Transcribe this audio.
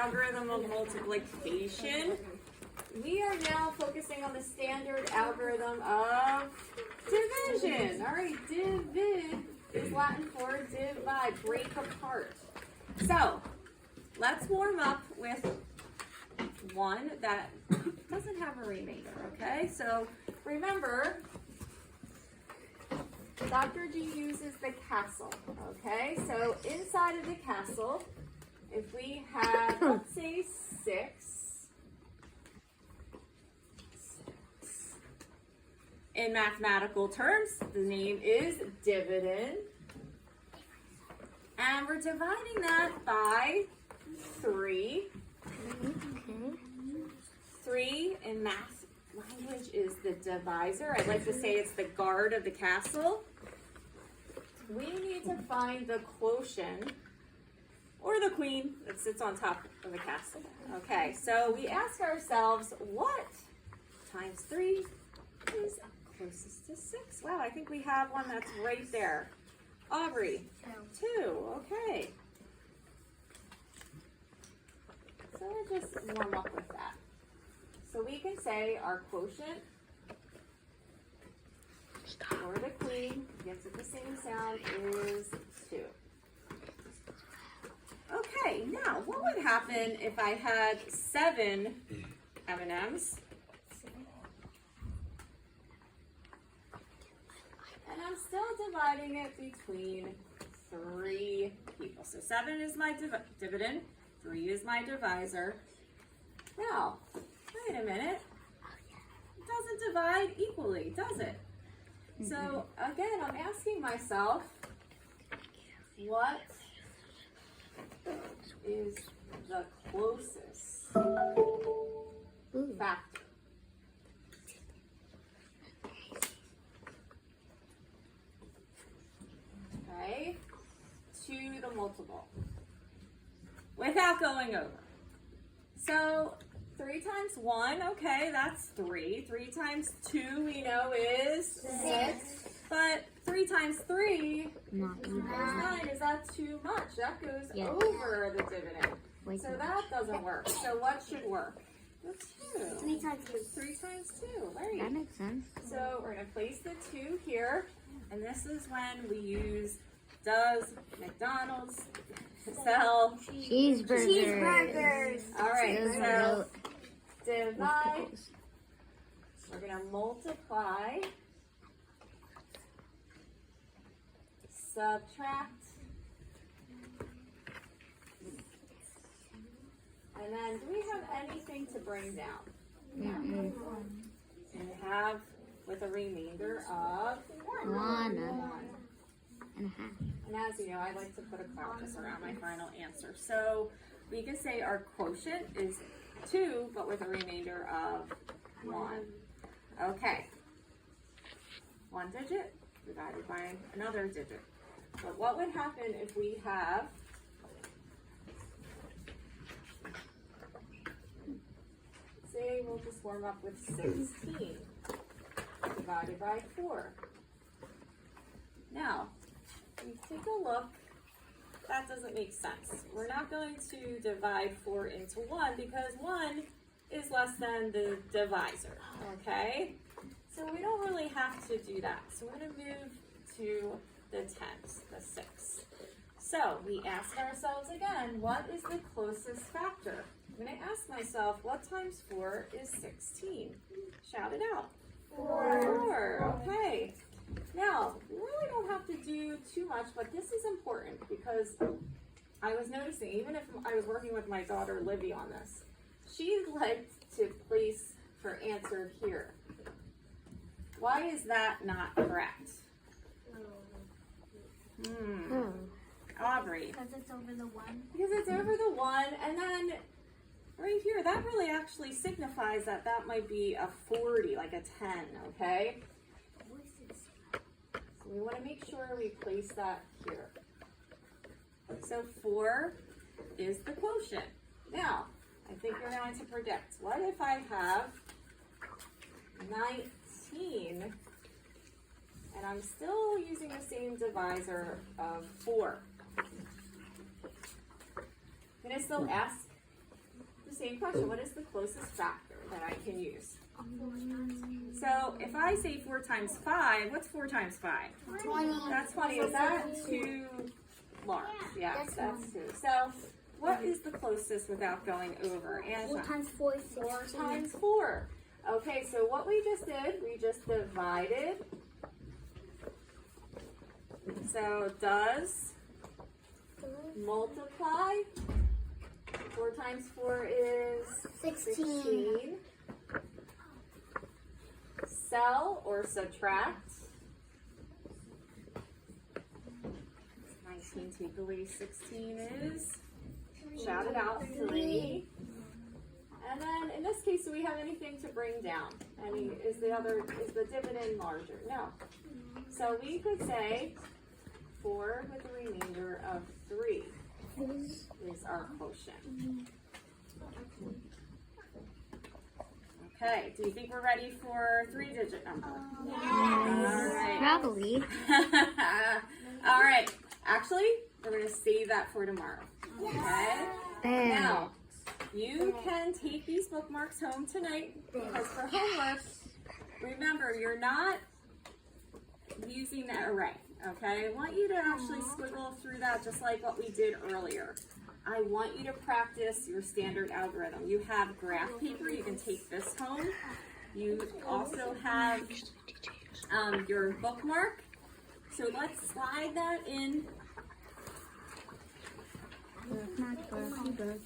algorithm of multiplication. We are now focusing on the standard algorithm of division. All right, divid is Latin for divide, break apart. So let's warm up with one that doesn't have a remainder, okay? So remember, Dr. G uses the castle, okay? So inside of the castle, if we have, let's say, 6, in mathematical terms, the name is dividend. And we're dividing that by 3. 3 in math language is the divisor. I'd like to say it's the guard of the castle. We need to find the quotient, or the queen that sits on top of the castle. Okay, so we ask ourselves, what times 3 is closest to 6? Wow, I think we have one that's right there. Aubrey, 2, okay. So we'll just warm up with that. So we can say our quotient, or the queen, gets at the same sound, is 2. Okay, now what would happen if I had 7 M&Ms? And I'm still dividing it between 3 people. So 7 is my dividend, 3 is my divisor. Now, wait a minute. It doesn't divide equally, does it? So again, I'm asking myself, what is the closest factor? Okay, to the multiple without going over. So 3 times 1, okay, that's 3. 3 times 2 we know is 6. But 3 times 3 is 9. Is that too much? That goes over the dividend. So that doesn't work. So what should work? The 2. 3 times 2. 3 times 2, right? That makes sense. So we're going to place the 2 here. And this is when we use does McDonald's sell Cheeseburgers. All right, so divide. We're going to multiply, subtract, and then do we have anything to bring down? And we have with a remainder of 1. And as you know, I like to put a cloudness around my final answer. So we can say our quotient is 2, but with a remainder of 1. Okay. 1 digit divided by another digit. But what would happen if we have, say we'll just warm up with 16 divided by 4. Now, you take a look, that doesn't make sense. We're not going to divide 4 into 1 because 1 is less than the divisor, okay? So we don't really have to do that. So we're going to move to the 10s, the 6. So we ask ourselves again, what is the closest factor? I'm going to ask myself, what times 4 is 16? Shout it out. 4, okay. Now, we really don't have to do too much, but this is important because I was noticing, even if I was working with my daughter Livy on this, she liked to place her answer here. Why is that not correct? Aubrey. Because it's over the 1. Because it's over the 1, and then right here, that really actually signifies that that might be a 40, like a 10, okay? So we want to make sure we place that here. So 4 is the quotient. Now, I think you're going to predict, what if I have 19 and I'm still using the same divisor of 4? I'm going to still ask same question. What is the closest factor that I can use? So if I say 4 times 5, what's 4 times 5? 20. That's 20. Is that too large? Yes, that's 2. So what is the closest without going over? 4 times 4 is 16. 4 times 4. Okay, so what we just did, we just divided. So does multiply. 4 times 4 is 16. Sell or subtract. 19 take away 16 is, shout it out, 3. And then in this case, do we have anything to bring down? Is the dividend larger? No. So we could say 4 with a remainder of 3 is our quotient. Okay, do you think we're ready for 3-digit number? Yes. Probably. All right. Actually, we're going to save that for tomorrow. Okay? Now, you can take these bookmarks home tonight because for homework, remember, you're not using the array. Okay? I want you to actually squiggle through that just like what we did earlier. I want you to practice your standard algorithm. You have graph paper. You can take this home. You also have your bookmark. So let's slide that in. Agenda.